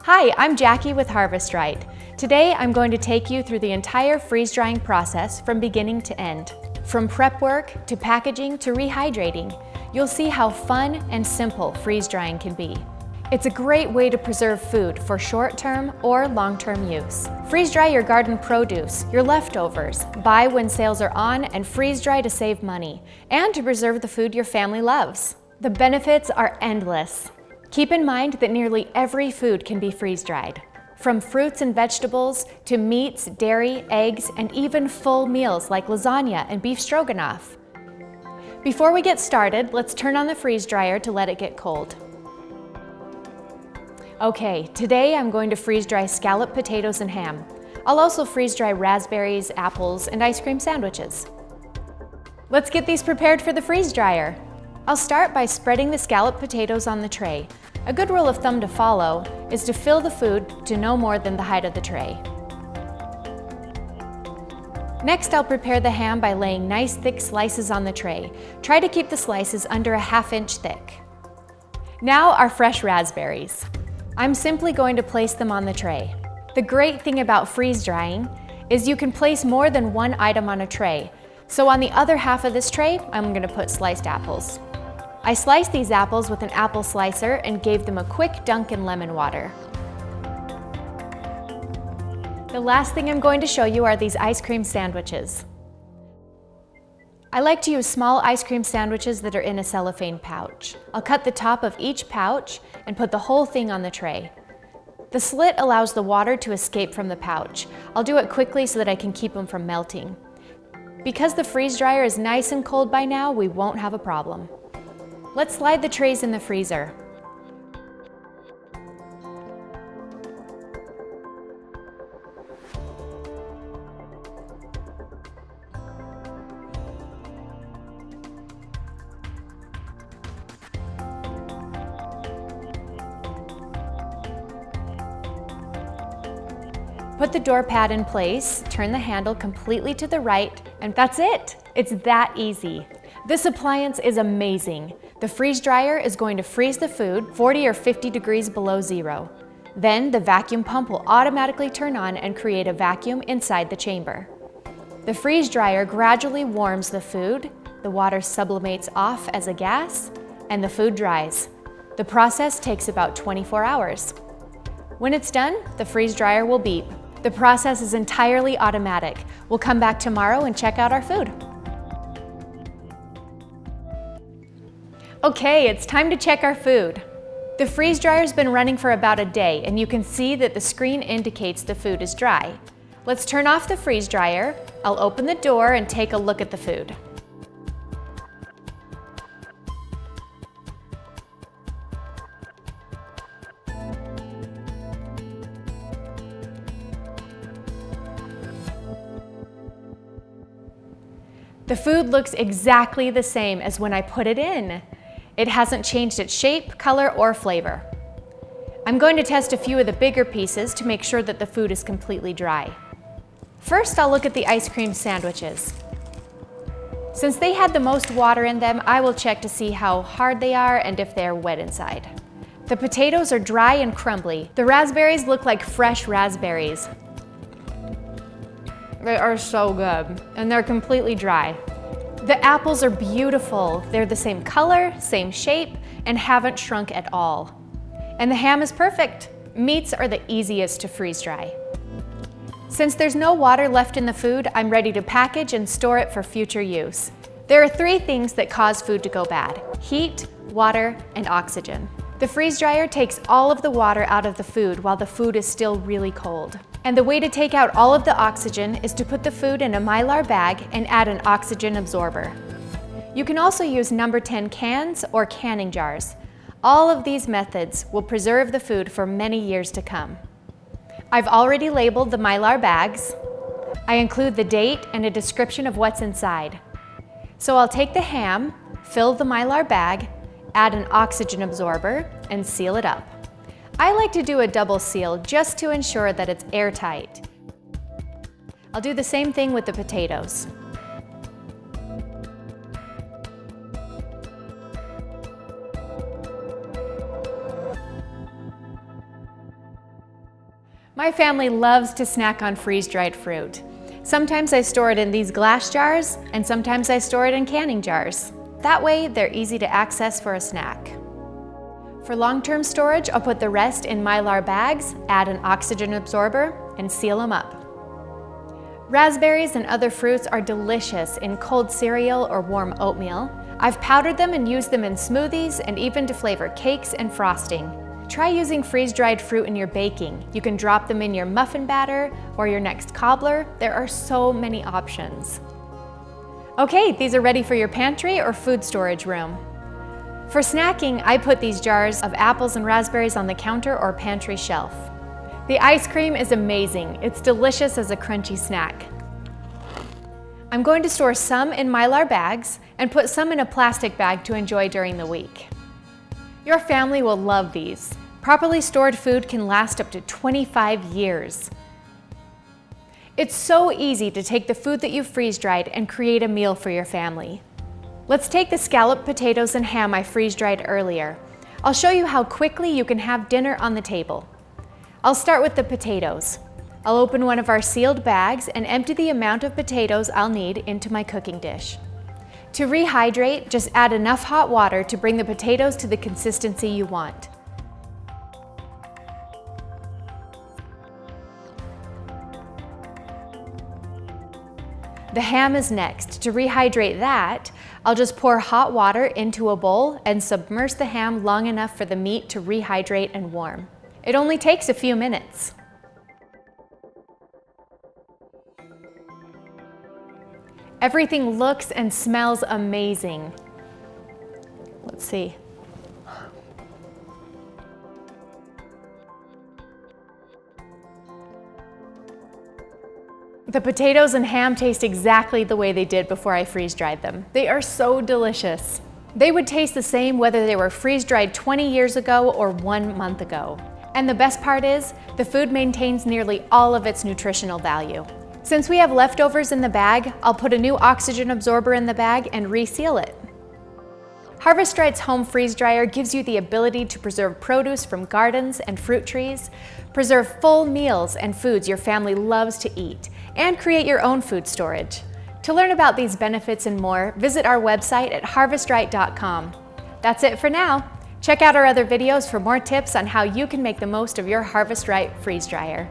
Hi, I'm Jackie with Harvest Right. Today I'm going to take you through the entire freeze-drying process from beginning to end. From prep work to packaging to rehydrating, you'll see how fun and simple freeze-drying can be. It's a great way to preserve food for short-term or long-term use. Freeze-dry your garden produce, your leftovers, buy when sales are on, and freeze-dry to save money and to preserve the food your family loves. The benefits are endless. Keep in mind that nearly every food can be freeze-dried, from fruits and vegetables to meats, dairy, eggs, and even full meals like lasagna and beef stroganoff. Before we get started, let's turn on the freeze dryer to let it get cold. Okay, today I'm going to freeze-dry scalloped potatoes and ham. I'll also freeze-dry raspberries, apples, and ice cream sandwiches. Let's get these prepared for the freeze dryer. I'll start by spreading the scalloped potatoes on the tray. A good rule of thumb to follow is to fill the food to no more than the height of the tray. Next, I'll prepare the ham by laying nice thick slices on the tray. Try to keep the slices under a ½ inch thick. Now our fresh raspberries. I'm simply going to place them on the tray. The great thing about freeze drying is you can place more than one item on a tray. So on the other half of this tray, I'm going to put sliced apples. I sliced these apples with an apple slicer and gave them a quick dunk in lemon water. The last thing I'm going to show you are these ice cream sandwiches. I like to use small ice cream sandwiches that are in a cellophane pouch. I'll cut the top of each pouch and put the whole thing on the tray. The slit allows the water to escape from the pouch. I'll do it quickly so that I can keep them from melting. Because the freeze dryer is nice and cold by now, we won't have a problem. Let's slide the trays in the freezer. Put the door pad in place, turn the handle completely to the right, and that's it! It's that easy. This appliance is amazing. The freeze dryer is going to freeze the food 40 or 50 degrees below zero. Then the vacuum pump will automatically turn on and create a vacuum inside the chamber. The freeze dryer gradually warms the food, the water sublimates off as a gas, and the food dries. The process takes about 24 hours. When it's done, the freeze dryer will beep. The process is entirely automatic. We'll come back tomorrow and check out our food. Okay, it's time to check our food. The freeze dryer's been running for about a day, and you can see that the screen indicates the food is dry. Let's turn off the freeze dryer. I'll open the door and take a look at the food. The food looks exactly the same as when I put it in. It hasn't changed its shape, color, or flavor. I'm going to test a few of the bigger pieces to make sure that the food is completely dry. First, I'll look at the ice cream sandwiches. Since they had the most water in them, I will check to see how hard they are and if they're wet inside. The potatoes are dry and crumbly. The raspberries look like fresh raspberries. They are so good, and they're completely dry. The apples are beautiful. They're the same color, same shape, and haven't shrunk at all. And the ham is perfect. Meats are the easiest to freeze dry. Since there's no water left in the food, I'm ready to package and store it for future use. There are 3 things that cause food to go bad: heat, water, and oxygen. The freeze dryer takes all of the water out of the food while the food is still really cold. And the way to take out all of the oxygen is to put the food in a Mylar bag and add an oxygen absorber. You can also use number 10 cans or canning jars. All of these methods will preserve the food for many years to come. I've already labeled the Mylar bags. I include the date and a description of what's inside. So I'll take the ham, fill the Mylar bag, add an oxygen absorber, and seal it up. I like to do a double seal just to ensure that it's airtight. I'll do the same thing with the potatoes. My family loves to snack on freeze-dried fruit. Sometimes I store it in these glass jars, and sometimes I store it in canning jars. That way, they're easy to access for a snack. For long-term storage, I'll put the rest in Mylar bags, add an oxygen absorber, and seal them up. Raspberries and other fruits are delicious in cold cereal or warm oatmeal. I've powdered them and used them in smoothies and even to flavor cakes and frosting. Try using freeze-dried fruit in your baking. You can drop them in your muffin batter or your next cobbler. There are so many options. Okay, these are ready for your pantry or food storage room. For snacking, I put these jars of apples and raspberries on the counter or pantry shelf. The ice cream is amazing. It's delicious as a crunchy snack. I'm going to store some in Mylar bags and put some in a plastic bag to enjoy during the week. Your family will love these. Properly stored food can last up to 25 years. It's so easy to take the food that you've freeze-dried and create a meal for your family. Let's take the scalloped potatoes and ham I freeze-dried earlier. I'll show you how quickly you can have dinner on the table. I'll start with the potatoes. I'll open one of our sealed bags and empty the amount of potatoes I'll need into my cooking dish. To rehydrate, just add enough hot water to bring the potatoes to the consistency you want. The ham is next. To rehydrate that, I'll just pour hot water into a bowl and submerge the ham long enough for the meat to rehydrate and warm. It only takes a few minutes. Everything looks and smells amazing. Let's see. The potatoes and ham taste exactly the way they did before I freeze-dried them. They are so delicious. They would taste the same whether they were freeze-dried 20 years ago or 1 month ago. And the best part is, the food maintains nearly all of its nutritional value. Since we have leftovers in the bag, I'll put a new oxygen absorber in the bag and reseal it. Harvest Right's home freeze dryer gives you the ability to preserve produce from gardens and fruit trees, preserve full meals and foods your family loves to eat, and create your own food storage. To learn about these benefits and more, visit our website at harvestright.com. That's it for now. Check out our other videos for more tips on how you can make the most of your Harvest Right freeze dryer.